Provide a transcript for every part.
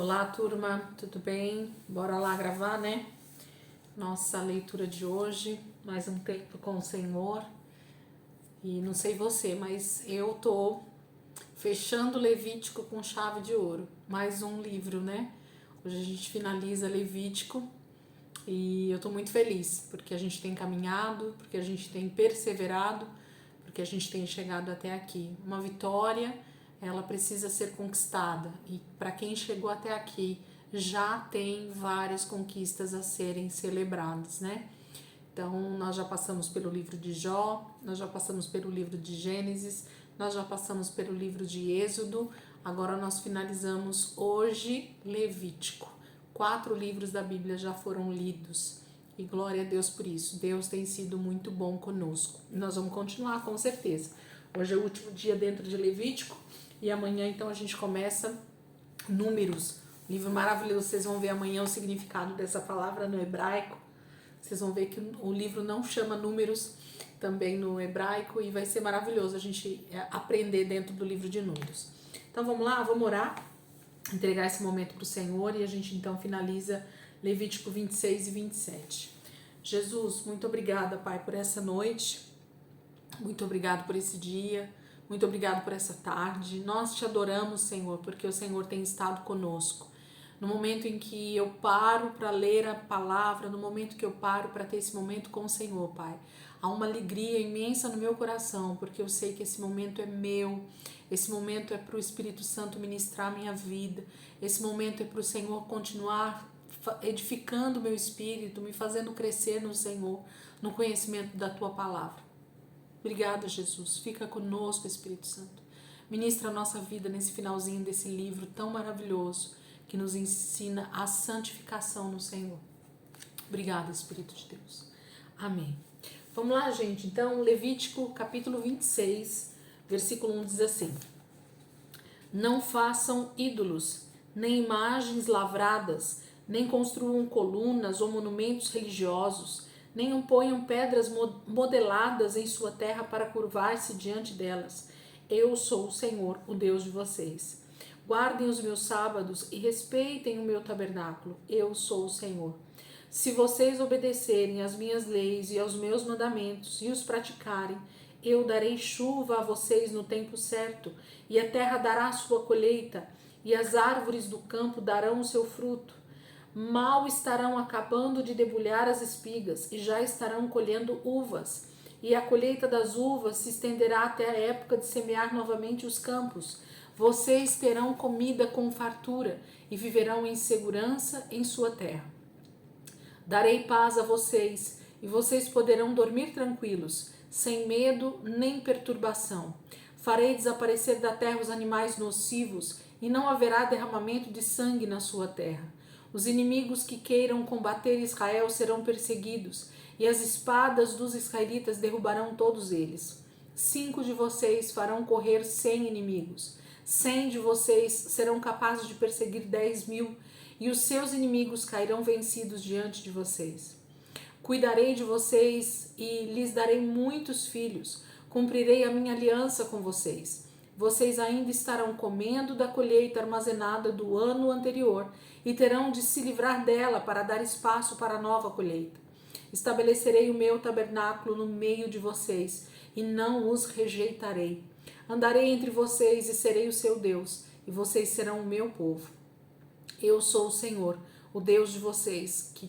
Olá, turma, tudo bem? Bora lá gravar, né? Nossa leitura de hoje, mais um tempo com o Senhor. E não sei você, mas eu tô fechando Levítico com chave de ouro. Mais um livro, né? Hoje a gente finaliza Levítico e eu tô muito feliz, porque a gente tem caminhado, porque a gente tem perseverado, porque a gente tem chegado até aqui. Uma vitória, ela precisa ser conquistada, e para quem chegou até aqui já tem várias conquistas a serem celebradas, né? Então, nós já passamos pelo livro de Jó, nós já passamos pelo livro de Gênesis, nós já passamos pelo livro de Êxodo, agora nós finalizamos hoje Levítico. 4 livros da Bíblia já foram lidos. E glória a Deus por isso. Deus tem sido muito bom conosco. E nós vamos continuar, com certeza. Hoje é o último dia dentro de Levítico. E amanhã, então, a gente começa Números. Livro maravilhoso. Vocês vão ver amanhã o significado dessa palavra no hebraico. Vocês vão ver que o livro não chama Números também no hebraico. E vai ser maravilhoso a gente aprender dentro do livro de Números. Então, vamos lá? Vamos orar. Entregar esse momento para o Senhor. E a gente, então, finaliza Levítico 26 e 27. Jesus, muito obrigada, Pai, por essa noite. Muito obrigado por esse dia. Muito obrigado por essa tarde. Nós te adoramos, Senhor, porque o Senhor tem estado conosco. No momento em que eu paro para ler a palavra, no momento que eu paro para ter esse momento com o Senhor, Pai, há uma alegria imensa no meu coração, porque eu sei que esse momento é meu, esse momento é para o Espírito Santo ministrar a minha vida, esse momento é para o Senhor continuar edificando o meu espírito, me fazendo crescer no Senhor, no conhecimento da Tua palavra. Obrigada, Jesus. Fica conosco, Espírito Santo. Ministra a nossa vida nesse finalzinho desse livro tão maravilhoso que nos ensina a santificação no Senhor. Obrigada, Espírito de Deus. Amém. Vamos lá, gente. Então, Levítico, capítulo 26, versículo 1 diz assim: Não façam ídolos, nem imagens lavradas, nem construam colunas ou monumentos religiosos, nem ponham pedras modeladas em sua terra para curvar-se diante delas. Eu sou o Senhor, o Deus de vocês. Guardem os meus sábados e respeitem o meu tabernáculo. Eu sou o Senhor. Se vocês obedecerem às minhas leis e aos meus mandamentos e os praticarem, eu darei chuva a vocês no tempo certo, e a terra dará sua colheita, e as árvores do campo darão o seu fruto. Mal estarão acabando de debulhar as espigas, e já estarão colhendo uvas. E a colheita das uvas se estenderá até a época de semear novamente os campos. Vocês terão comida com fartura, e viverão em segurança em sua terra. Darei paz a vocês, e vocês poderão dormir tranquilos, sem medo nem perturbação. Farei desaparecer da terra os animais nocivos, e não haverá derramamento de sangue na sua terra. Os inimigos que queiram combater Israel serão perseguidos, e as espadas dos israelitas derrubarão todos eles. 5 de vocês farão correr 100 inimigos. 100 de vocês serão capazes de perseguir 10.000, e os seus inimigos cairão vencidos diante de vocês. Cuidarei de vocês e lhes darei muitos filhos. Cumprirei a minha aliança com vocês. Vocês ainda estarão comendo da colheita armazenada do ano anterior e terão de se livrar dela para dar espaço para a nova colheita. Estabelecerei o meu tabernáculo no meio de vocês e não os rejeitarei. Andarei entre vocês e serei o seu Deus, e vocês serão o meu povo. Eu sou o Senhor, o Deus de vocês, que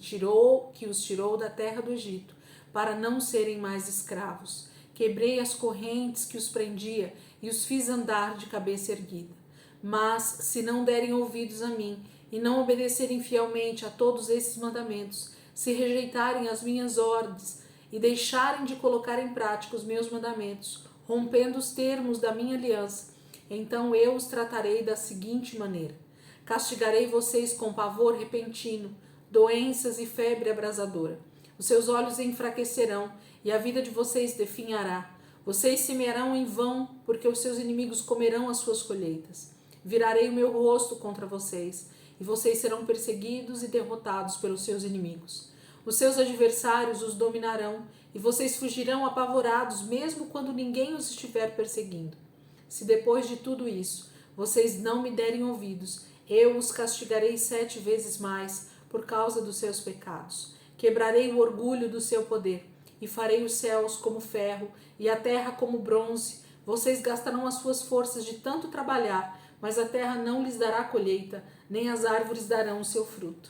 os tirou da terra do Egito, para não serem mais escravos. Quebrei as correntes que os prendia e os fiz andar de cabeça erguida. Mas, se não derem ouvidos a mim e não obedecerem fielmente a todos esses mandamentos, se rejeitarem as minhas ordens e deixarem de colocar em prática os meus mandamentos, rompendo os termos da minha aliança, então eu os tratarei da seguinte maneira: castigarei vocês com pavor repentino, doenças e febre abrasadora. Os seus olhos enfraquecerão e a vida de vocês definhará. Vocês semearão em vão, porque os seus inimigos comerão as suas colheitas. Virarei o meu rosto contra vocês, e vocês serão perseguidos e derrotados pelos seus inimigos. Os seus adversários os dominarão, e vocês fugirão apavorados, mesmo quando ninguém os estiver perseguindo. Se depois de tudo isso vocês não me derem ouvidos, Eu os castigarei 7 vezes mais por causa dos seus pecados. Quebrarei o orgulho do seu poder e farei os céus como ferro e a terra como bronze. Vocês gastarão as suas forças de tanto trabalhar, mas a terra não lhes dará colheita, nem as árvores darão o seu fruto.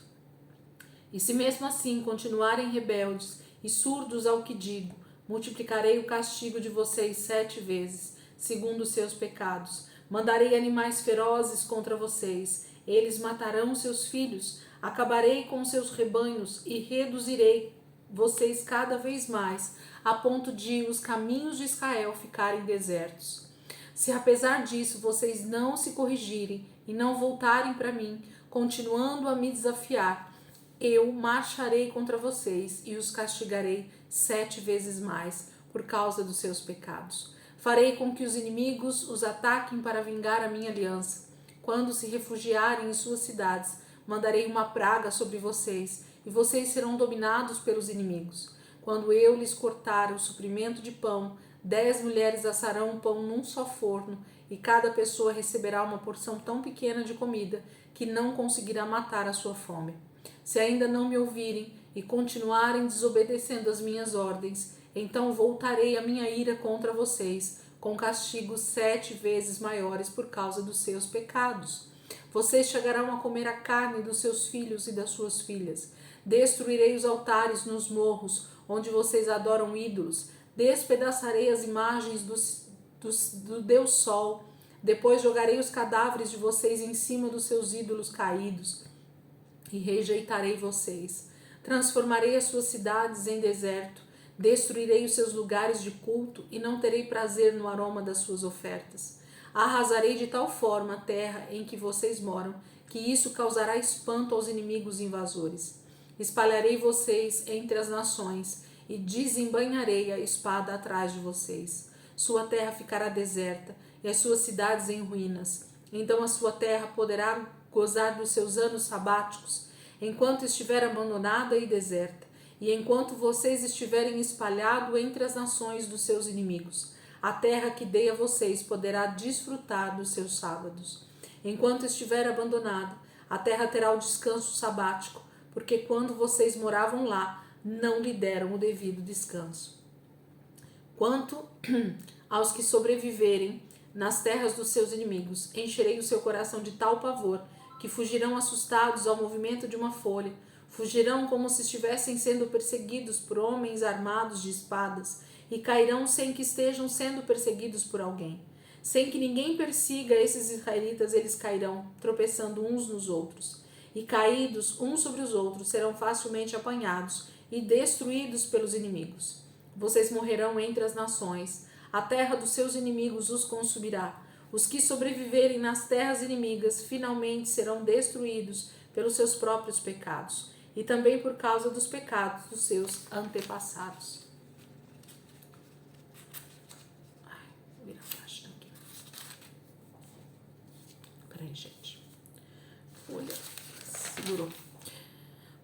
E se mesmo assim continuarem rebeldes e surdos ao que digo, multiplicarei o castigo de vocês 7 vezes, segundo os seus pecados. Mandarei animais ferozes contra vocês, eles matarão seus filhos, acabarei com seus rebanhos e reduzirei vocês cada vez mais, a ponto de os caminhos de Israel ficarem desertos. Se apesar disso vocês não se corrigirem e não voltarem para mim, continuando a me desafiar, eu marcharei contra vocês e os castigarei 7 vezes mais por causa dos seus pecados. Farei com que os inimigos os ataquem para vingar a minha aliança. Quando se refugiarem em suas cidades, mandarei uma praga sobre vocês e vocês serão dominados pelos inimigos. Quando eu lhes cortar o suprimento de pão, 10 mulheres assarão o pão num só forno e cada pessoa receberá uma porção tão pequena de comida que não conseguirá matar a sua fome. Se ainda não me ouvirem e continuarem desobedecendo as minhas ordens, então voltarei a minha ira contra vocês, com castigos 7 vezes maiores por causa dos seus pecados. Vocês chegarão a comer a carne dos seus filhos e das suas filhas. Destruirei os altares nos morros, onde vocês adoram ídolos. Despedaçarei as imagens do Deus Sol. Depois jogarei os cadáveres de vocês em cima dos seus ídolos caídos e rejeitarei vocês. Transformarei as suas cidades em deserto, destruirei os seus lugares de culto e não terei prazer no aroma das suas ofertas. Arrasarei de tal forma a terra em que vocês moram, que isso causará espanto aos inimigos invasores. Espalharei vocês entre as nações e desembainharei a espada atrás de vocês. Sua terra ficará deserta e as suas cidades em ruínas. Então a sua terra poderá gozar dos seus anos sabáticos, enquanto estiver abandonada e deserta, e enquanto vocês estiverem espalhados entre as nações dos seus inimigos. A terra que dei a vocês poderá desfrutar dos seus sábados. Enquanto estiver abandonada, a terra terá o descanso sabático, porque quando vocês moravam lá, não lhe deram o devido descanso. Quanto aos que sobreviverem nas terras dos seus inimigos, encherei o seu coração de tal pavor que fugirão assustados ao movimento de uma folha, fugirão como se estivessem sendo perseguidos por homens armados de espadas e cairão sem que estejam sendo perseguidos por alguém. Sem que ninguém persiga esses israelitas, eles cairão, tropeçando uns nos outros. E caídos uns sobre os outros, serão facilmente apanhados e destruídos pelos inimigos. Vocês morrerão entre as nações, a terra dos seus inimigos os consumirá. Os que sobreviverem nas terras inimigas finalmente serão destruídos pelos seus próprios pecados e também por causa dos pecados dos seus antepassados. Vou virar a página aqui. Peraí, gente. Folha. Segurou.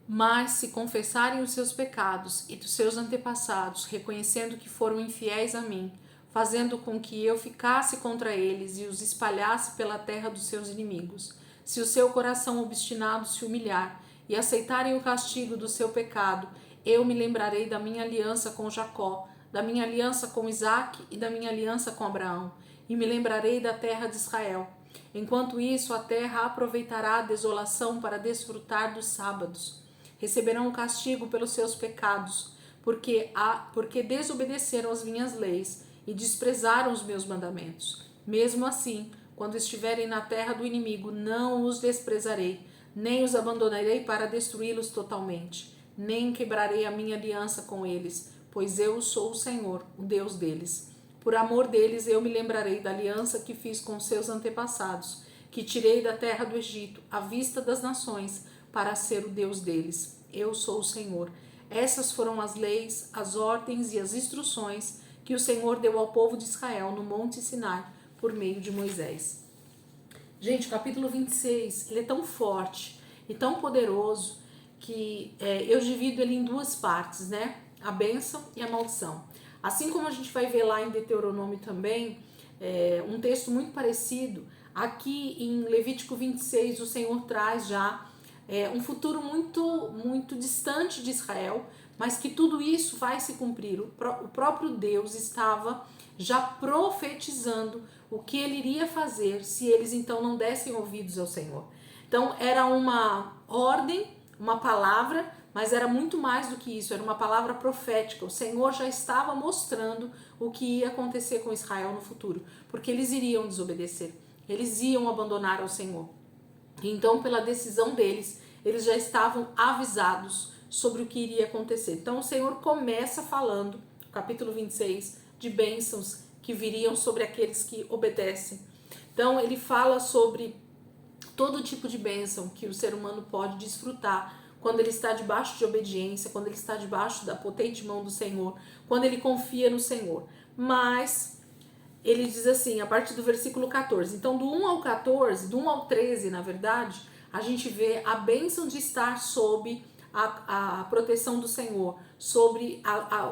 Mas se confessarem os seus pecados e dos seus antepassados, reconhecendo que foram infiéis a mim, fazendo com que eu ficasse contra eles e os espalhasse pela terra dos seus inimigos, se o seu coração obstinado se humilhar e aceitarem o castigo do seu pecado, eu me lembrarei da minha aliança com Jacó, da minha aliança com Isaque e da minha aliança com Abraão, e me lembrarei da terra de Israel. Enquanto isso, a terra aproveitará a desolação para desfrutar dos sábados. Receberão o castigo pelos seus pecados, porque desobedeceram as minhas leis e desprezaram os meus mandamentos. Mesmo assim, quando estiverem na terra do inimigo, não os desprezarei, nem os abandonarei para destruí-los totalmente, nem quebrarei a minha aliança com eles, pois eu sou o Senhor, o Deus deles. Por amor deles, eu me lembrarei da aliança que fiz com seus antepassados, que tirei da terra do Egito, à vista das nações, para ser o Deus deles. Eu sou o Senhor. Essas foram as leis, as ordens e as instruções que o Senhor deu ao povo de Israel no Monte Sinai, por meio de Moisés. Gente, o capítulo 26, ele é tão forte e tão poderoso que eu divido ele em duas partes, né? A bênção e a maldição. Assim como a gente vai ver lá em Deuteronômio também, um texto muito parecido, Aqui em Levítico 26, o Senhor traz já um futuro muito distante de Israel, mas que tudo isso vai se cumprir. O próprio Deus estava já profetizando o que ele iria fazer se eles então não dessem ouvidos ao Senhor. Então era uma ordem, uma palavra, mas era muito mais do que isso, era uma palavra profética. O Senhor já estava mostrando o que ia acontecer com Israel no futuro, porque eles iriam desobedecer, eles iam abandonar ao Senhor. Então, pela decisão deles, eles já estavam avisados sobre o que iria acontecer. Então, o Senhor começa falando, capítulo 26, de bênçãos que viriam sobre aqueles que obedecem. Então, ele fala sobre todo tipo de bênção que o ser humano pode desfrutar quando ele está debaixo de obediência, quando ele está debaixo da potente mão do Senhor, quando ele confia no Senhor. Mas ele diz assim, a partir do versículo 14, então do 1 ao 14, do 1 ao 13, na verdade, a gente vê a bênção de estar sob a proteção do Senhor, sobre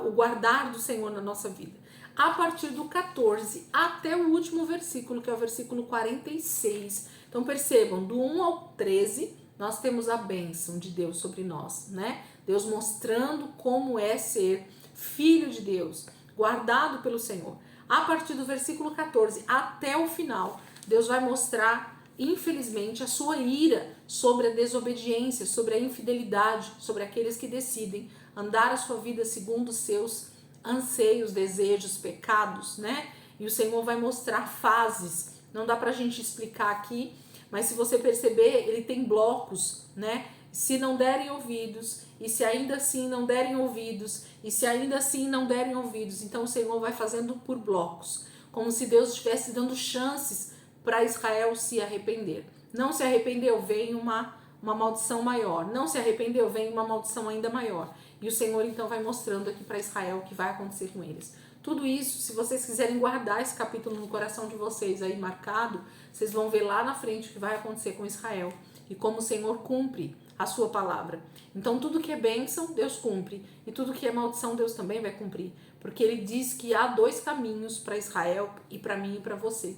o guardar do Senhor na nossa vida. A partir do 14 até o último versículo, que é o versículo 46. Então percebam, do 1 ao 13, nós temos a bênção de Deus sobre nós, né? Deus mostrando como é ser filho de Deus, guardado pelo Senhor. A partir do versículo 14 até o final, Deus vai mostrar, infelizmente, a sua ira sobre a desobediência, sobre a infidelidade, sobre aqueles que decidem andar a sua vida segundo os seus anseios, desejos, pecados, né? E o Senhor vai mostrar fases. Não dá pra gente explicar aqui, mas se você perceber, ele tem blocos, né? Se não derem ouvidos, e se ainda assim não derem ouvidos, e se ainda assim não derem ouvidos, então o Senhor vai fazendo por blocos, como se Deus estivesse dando chances para Israel se arrepender. Não se arrependeu, vem uma maldição maior. Não se arrependeu, vem uma maldição ainda maior. E o Senhor então vai mostrando aqui para Israel o que vai acontecer com eles. Tudo isso, se vocês quiserem guardar esse capítulo no coração de vocês aí marcado, vocês vão ver lá na frente o que vai acontecer com Israel e como o Senhor cumpre a sua palavra. Então tudo que é bênção, Deus cumpre, e tudo que é maldição, Deus também vai cumprir, porque ele diz que há dois caminhos para Israel e para mim e para você,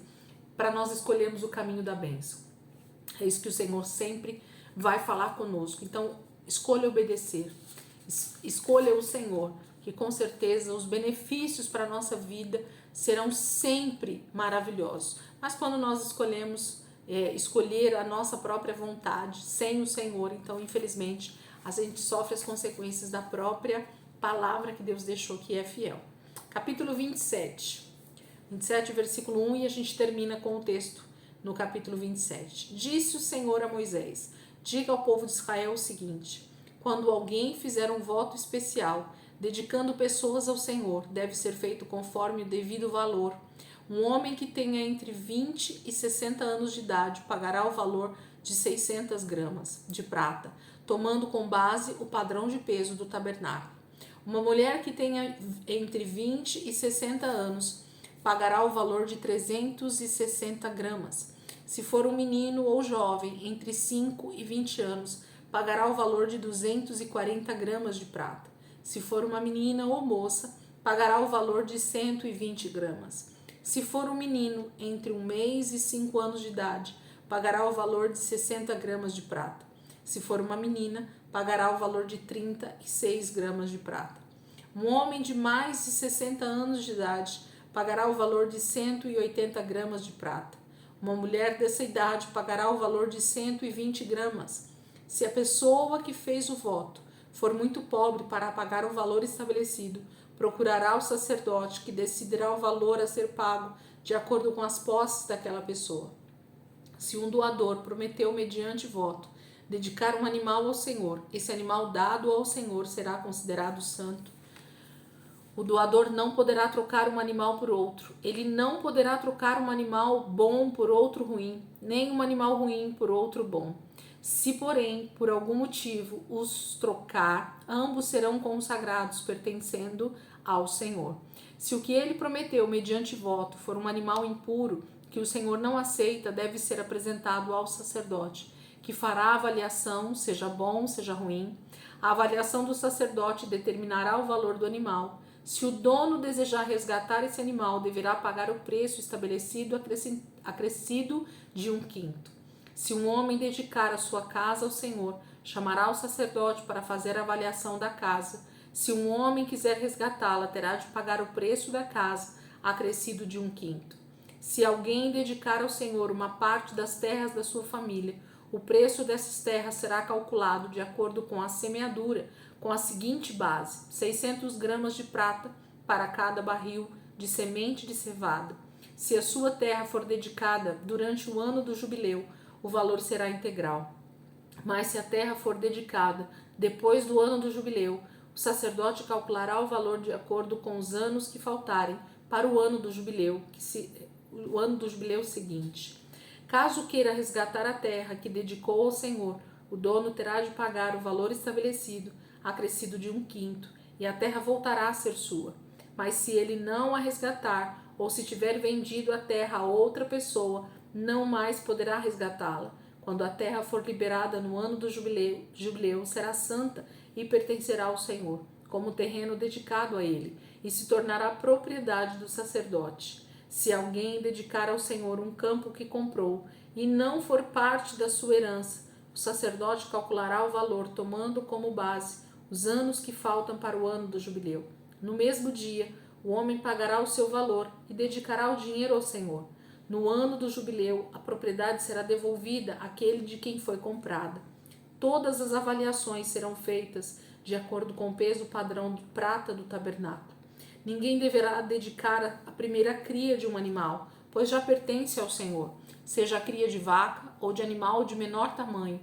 para nós escolhermos o caminho da bênção. É isso que o Senhor sempre vai falar conosco. Então escolha obedecer, escolha o Senhor, que com certeza os benefícios para a nossa vida serão sempre maravilhosos. Mas quando nós escolhemos escolher a nossa própria vontade sem o Senhor, então infelizmente a gente sofre as consequências da própria palavra que Deus deixou, que é fiel. Capítulo 27, versículo 1, e a gente termina com o texto no capítulo 27. Disse o Senhor a Moisés: diga ao povo de Israel o seguinte: quando alguém fizer um voto especial, dedicando pessoas ao Senhor, deve ser feito conforme o devido valor. Um homem que tenha entre 20 e 60 anos de idade pagará o valor de 600 gramas de prata, tomando como base o padrão de peso do tabernáculo. Uma mulher que tenha entre 20 e 60 anos pagará o valor de 360 gramas. Se for um menino ou jovem entre 5 e 20 anos, pagará o valor de 240 gramas de prata. Se for uma menina ou moça, pagará o valor de 120 gramas. Se for um menino entre 1 mês e 5 anos de idade, pagará o valor de 60 gramas de prata. Se for uma menina, pagará o valor de 36 gramas de prata. Um homem de mais de 60 anos de idade pagará o valor de 180 gramas de prata. Uma mulher dessa idade pagará o valor de 120 gramas. Se a pessoa que fez o voto for muito pobre para pagar o valor estabelecido, procurará o sacerdote, que decidirá o valor a ser pago de acordo com as posses daquela pessoa. Se um doador prometeu mediante voto dedicar um animal ao Senhor, esse animal dado ao Senhor será considerado santo. O doador não poderá trocar um animal por outro. Ele não poderá trocar um animal bom por outro ruim, nem um animal ruim por outro bom. Se, porém, por algum motivo os trocar, ambos serão consagrados, pertencendo ao Senhor. Se o que ele prometeu mediante voto for um animal impuro, que o Senhor não aceita, deve ser apresentado ao sacerdote, que fará a avaliação, seja bom, seja ruim. A avaliação do sacerdote determinará o valor do animal. Se o dono desejar resgatar esse animal, deverá pagar o preço estabelecido, acrescido de 1/5. Se um homem dedicar a sua casa ao Senhor, chamará o sacerdote para fazer a avaliação da casa. Se um homem quiser resgatá-la, terá de pagar o preço da casa, acrescido de 1/5. Se alguém dedicar ao Senhor uma parte das terras da sua família, o preço dessas terras será calculado de acordo com a semeadura, com a seguinte base: 600 gramas de prata para cada barril de semente de cevada. Se a sua terra for dedicada durante o ano do jubileu, o valor será integral. Mas se a terra for dedicada depois do ano do jubileu, o sacerdote calculará o valor de acordo com os anos que faltarem para o ano do jubileu, seguinte. Caso queira resgatar a terra que dedicou ao Senhor, o dono terá de pagar o valor estabelecido, acrescido de 1/5, e a terra voltará a ser sua. Mas se ele não a resgatar, ou se tiver vendido a terra a outra pessoa, não mais poderá resgatá-la. Quando a terra for liberada no ano do jubileu será santa e pertencerá ao Senhor, como terreno dedicado a ele, e se tornará propriedade do sacerdote. Se alguém dedicar ao Senhor um campo que comprou e não for parte da sua herança, o sacerdote calculará o valor, tomando como base os anos que faltam para o ano do jubileu. No mesmo dia, o homem pagará o seu valor e dedicará o dinheiro ao Senhor. No ano do jubileu, a propriedade será devolvida àquele de quem foi comprada. Todas as avaliações serão feitas de acordo com o peso padrão de prata do tabernáculo. Ninguém deverá dedicar a primeira cria de um animal, pois já pertence ao Senhor, seja a cria de vaca ou de animal de menor tamanho.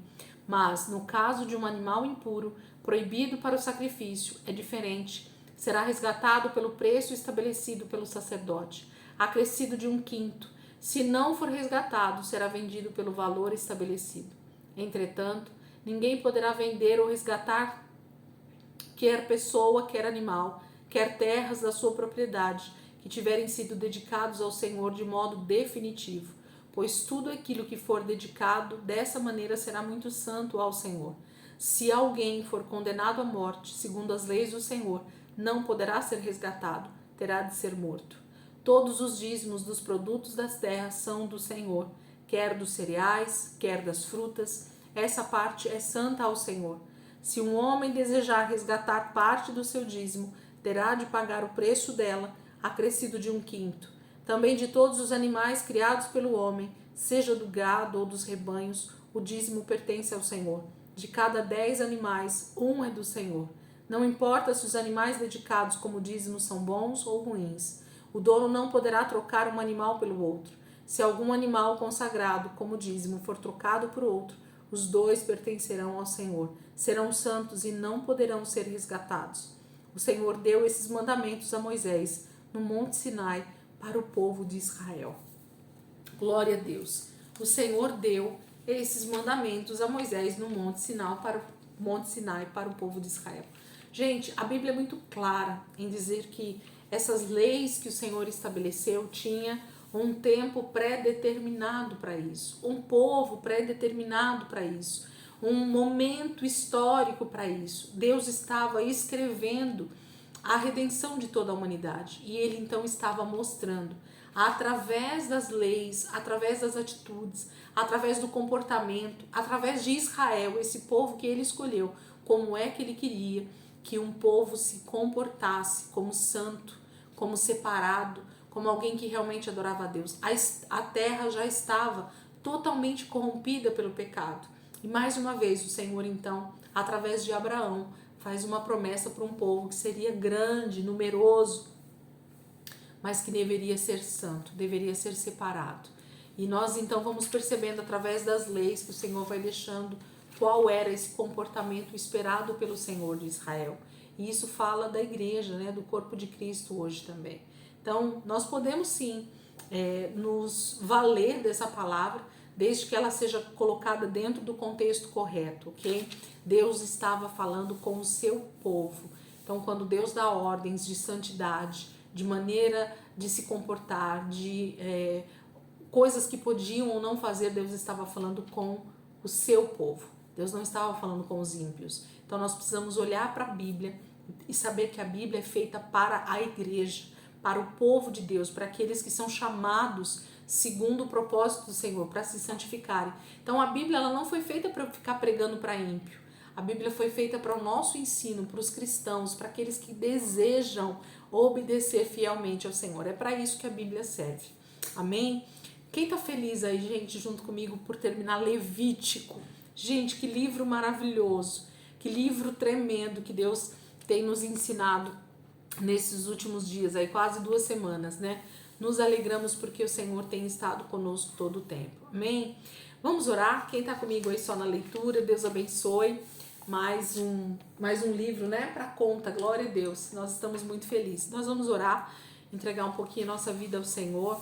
Mas, no caso de um animal impuro, proibido para o sacrifício, é diferente. Será resgatado pelo preço estabelecido pelo sacerdote, acrescido de 1/5. Se não for resgatado, será vendido pelo valor estabelecido. Entretanto, ninguém poderá vender ou resgatar quer pessoa, quer animal, quer terras da sua propriedade, que tiverem sido dedicados ao Senhor de modo definitivo, pois tudo aquilo que for dedicado dessa maneira será muito santo ao Senhor. Se alguém for condenado à morte, segundo as leis do Senhor, não poderá ser resgatado, terá de ser morto. Todos os dízimos dos produtos das terras são do Senhor, quer dos cereais, quer das frutas. Essa parte é santa ao Senhor. Se um homem desejar resgatar parte do seu dízimo, terá de pagar o preço dela, acrescido de 1/5. Também de todos os animais criados pelo homem, seja do gado ou dos rebanhos, o dízimo pertence ao Senhor. De cada 10 animais, um é do Senhor. Não importa se os animais dedicados como dízimo são bons ou ruins. O dono não poderá trocar um animal pelo outro. Se algum animal consagrado como dízimo for trocado por outro, os dois pertencerão ao Senhor. Serão santos e não poderão ser resgatados. O Senhor deu esses mandamentos a Moisés no Monte Sinai para o povo de Israel. Glória a Deus. O Senhor deu esses mandamentos a Moisés no Monte Sinai para o povo de Israel. Gente, a Bíblia é muito clara em dizer que essas leis que o Senhor estabeleceu tinha um tempo pré-determinado para isso, um povo pré-determinado para isso, um momento histórico para isso. Deus estava escrevendo a redenção de toda a humanidade e ele então estava mostrando através das leis, através das atitudes, através do comportamento, através de Israel, esse povo que ele escolheu, como é que ele queria que um povo se comportasse como santo, como separado, como alguém que realmente adorava a Deus. A terra já estava totalmente corrompida pelo pecado. E mais uma vez o Senhor então, através de Abraão, faz uma promessa para um povo que seria grande, numeroso, mas que deveria ser santo, deveria ser separado. E nós então vamos percebendo através das leis que o Senhor vai deixando qual era esse comportamento esperado pelo Senhor de Israel. E isso fala da igreja, né, do corpo de Cristo hoje também. Então, nós podemos sim nos valer dessa palavra, desde que ela seja colocada dentro do contexto correto, ok? Deus estava falando com o seu povo. Então, quando Deus dá ordens de santidade, de maneira de se comportar, de coisas que podiam ou não fazer, Deus estava falando com o seu povo. Deus não estava falando com os ímpios. Então, nós precisamos olhar para a Bíblia e saber que a Bíblia é feita para a igreja, para o povo de Deus, para aqueles que são chamados segundo o propósito do Senhor, para se santificarem. Então a Bíblia ela não foi feita para ficar pregando para ímpio. A Bíblia foi feita para o nosso ensino, para os cristãos, para aqueles que desejam obedecer fielmente ao Senhor. É para isso que a Bíblia serve. Amém? Quem tá feliz aí, gente, junto comigo por terminar Levítico? Gente, que livro maravilhoso, que livro tremendo que Deus tem nos ensinado nesses últimos dias, aí quase 2 semanas, né? Nos alegramos porque o Senhor tem estado conosco todo o tempo. Amém? Vamos orar? Quem tá comigo aí só na leitura, Deus abençoe. Mais um livro, né, para conta, glória a Deus. Nós estamos muito felizes. Nós vamos orar, entregar um pouquinho a nossa vida ao Senhor.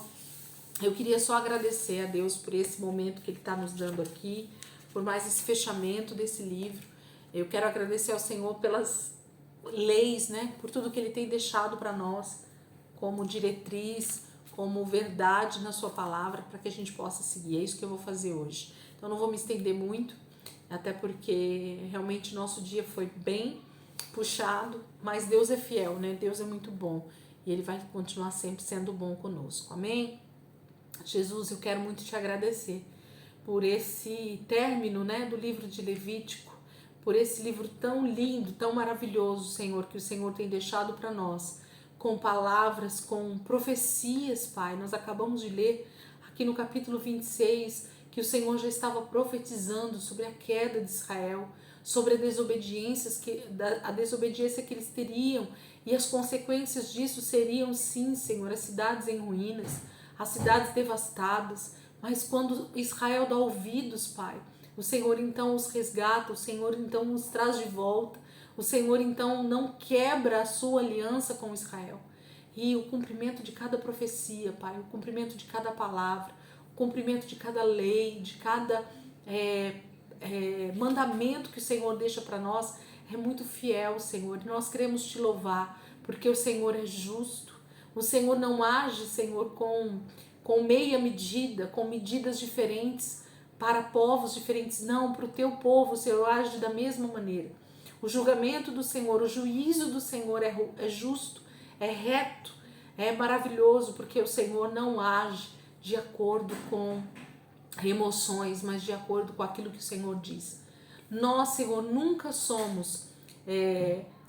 Eu queria só agradecer a Deus por esse momento que Ele está nos dando aqui, por mais esse fechamento desse livro. Eu quero agradecer ao Senhor pelas leis, né, por tudo que Ele tem deixado para nós, como diretriz, como verdade na sua palavra, para que a gente possa seguir. É isso que eu vou fazer hoje. Então não vou me estender muito, até porque realmente nosso dia foi bem puxado, mas Deus é fiel, né? Deus é muito bom e Ele vai continuar sempre sendo bom conosco. Amém? Jesus, eu quero muito te agradecer por esse término, né, do livro de Levítico, por esse livro tão lindo, tão maravilhoso, Senhor, que o Senhor tem deixado para nós, com palavras, com profecias, Pai. Nós acabamos de ler aqui no capítulo 26 que o Senhor já estava profetizando sobre a queda de Israel, sobre a desobediência que eles teriam, e as consequências disso seriam, sim, Senhor, as cidades em ruínas, as cidades devastadas. Mas quando Israel dá ouvidos, Pai, o Senhor então os resgata, o Senhor então os traz de volta, o Senhor então não quebra a sua aliança com Israel. E o cumprimento de cada profecia, Pai, o cumprimento de cada palavra, o cumprimento de cada lei, de cada mandamento que o Senhor deixa para nós é muito fiel, Senhor. E nós queremos te louvar, porque o Senhor é justo. O Senhor não age, Senhor, com meia medida, com medidas diferentes para povos diferentes. Não, para o teu povo o Senhor age da mesma maneira. O julgamento do Senhor, o juízo do Senhor é justo, é reto, é maravilhoso, porque o Senhor não age de acordo com emoções, mas de acordo com aquilo que o Senhor diz. Nós, Senhor, nunca somos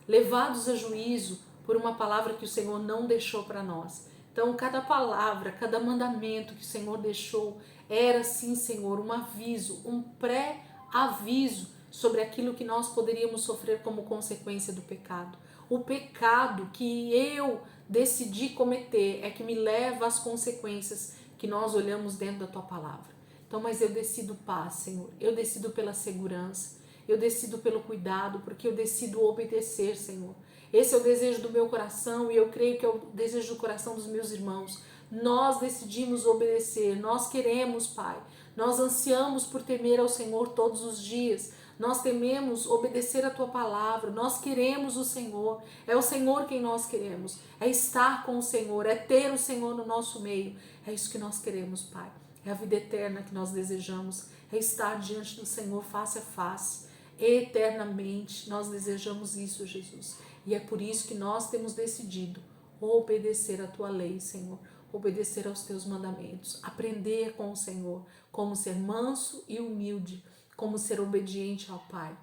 levados a juízo por uma palavra que o Senhor não deixou para nós. Então, cada palavra, cada mandamento que o Senhor deixou era, sim, Senhor, um aviso, um pré-aviso sobre aquilo que nós poderíamos sofrer como consequência do pecado. O pecado que eu decidi cometer é que me leva às consequências que nós olhamos dentro da tua palavra. Então, mas eu decido paz, Senhor. Eu decido pela segurança. Eu decido pelo cuidado, porque eu decido obedecer, Senhor. Esse é o desejo do meu coração e eu creio que é o desejo do coração dos meus irmãos. Nós decidimos obedecer. Nós queremos, Pai. Nós ansiamos por temer ao Senhor todos os dias. Nós tememos obedecer a tua palavra. Nós queremos o Senhor. É o Senhor quem nós queremos. É estar com o Senhor. É ter o Senhor no nosso meio. É isso que nós queremos, Pai. É a vida eterna que nós desejamos. É estar diante do Senhor face a face. Eternamente. Nós desejamos isso, Jesus. E é por isso que nós temos decidido obedecer a tua lei, Senhor. Obedecer aos teus mandamentos. Aprender com o Senhor. Como ser manso e humilde. Como ser obediente ao Pai.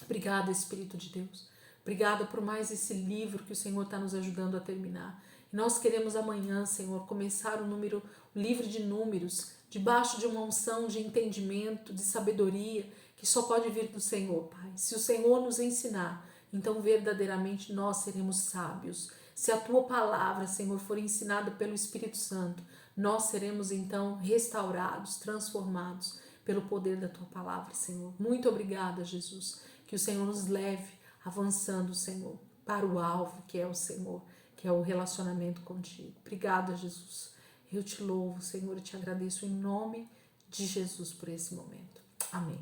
Obrigada, Espírito de Deus. Obrigada por mais esse livro que o Senhor está nos ajudando a terminar. E nós queremos amanhã, Senhor, começar o livro de Números, debaixo de uma unção de entendimento, de sabedoria, que só pode vir do Senhor, Pai. Se o Senhor nos ensinar, então verdadeiramente nós seremos sábios. Se a tua palavra, Senhor, for ensinada pelo Espírito Santo, nós seremos então restaurados, transformados pelo poder da tua palavra, Senhor. Muito obrigada, Jesus. Que o Senhor nos leve avançando, Senhor, para o alvo que é o Senhor, que é o relacionamento contigo. Obrigada, Jesus. Eu te louvo, Senhor, e te agradeço em nome de Jesus por esse momento. Amém.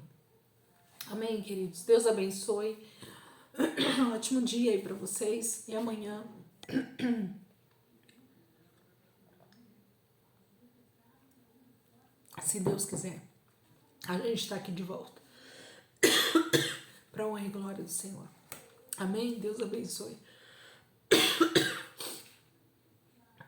Amém, queridos. Deus abençoe. Um ótimo dia aí para vocês e amanhã se Deus quiser, a gente está aqui de volta para honra e glória do Senhor. Amém? Deus abençoe.